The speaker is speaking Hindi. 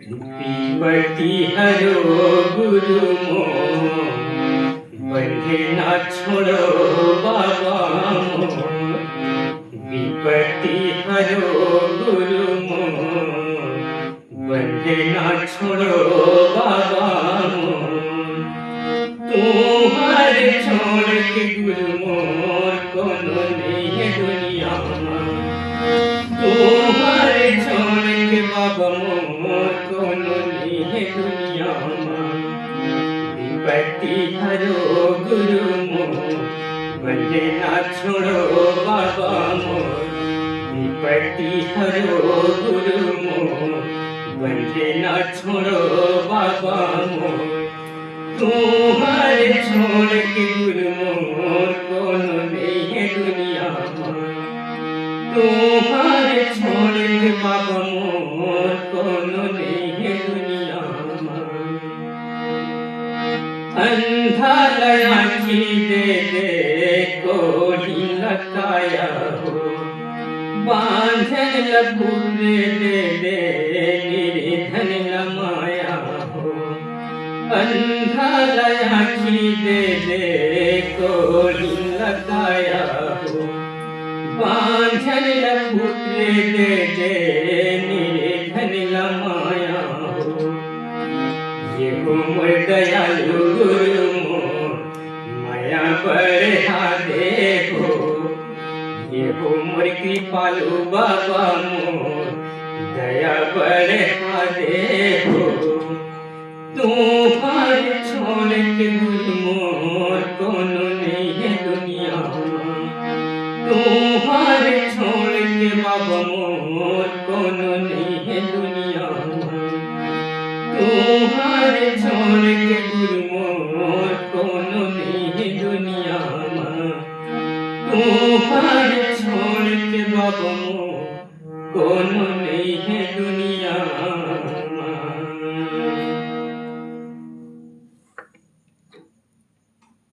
विपत्ति हरो गुरु मोर, बंधे ना छोड़ो बाबा मोर। विपत्ति हरो गुरु मोर, बंधे ना छोड़ो बाबा मोर। तुम्हारे छोड़ के गुरु मोर कोनो नहीं है दुनिया में। तुम्हारे छोड़ के बाबा मोर कोनो नहीं है दुनिया में। विपत्ति हरो गुरु मोर, बंधे ना छोड़ो बाबा मोर। विपत्ति हरो गुरु मोर, बंधे ना छोड़ो बाबा मोर। तुम्हारे छोड़ के गुरु मोर कोनो नहीं है दुनिया में। तुम्हारे छोड़ के बाबा मोर कोनो नहीं है दुनिया में। अंधा लयाची दे कोढ़ी लकाया हो, बांधन लपूरे दे निर्धन लमाया हो। अंधा लयाची दे कोढ़ी लकाया हो, बांधन लपूरे दे निर्धन लमाया हो। ये मोर दयालु गुरु मोर, माया बढ़ा देखो। ये मोर कृपालु बाबा मोर, दया बढ़ा देखो। तुम्हारे छोड़ के गुरु मोर कोनो नहीं है दुनिया में। तुम्हारे छोड़ के बाबा मोर कोनो नहीं है दुनिया में। तुम्हारे छोड़ के गुरु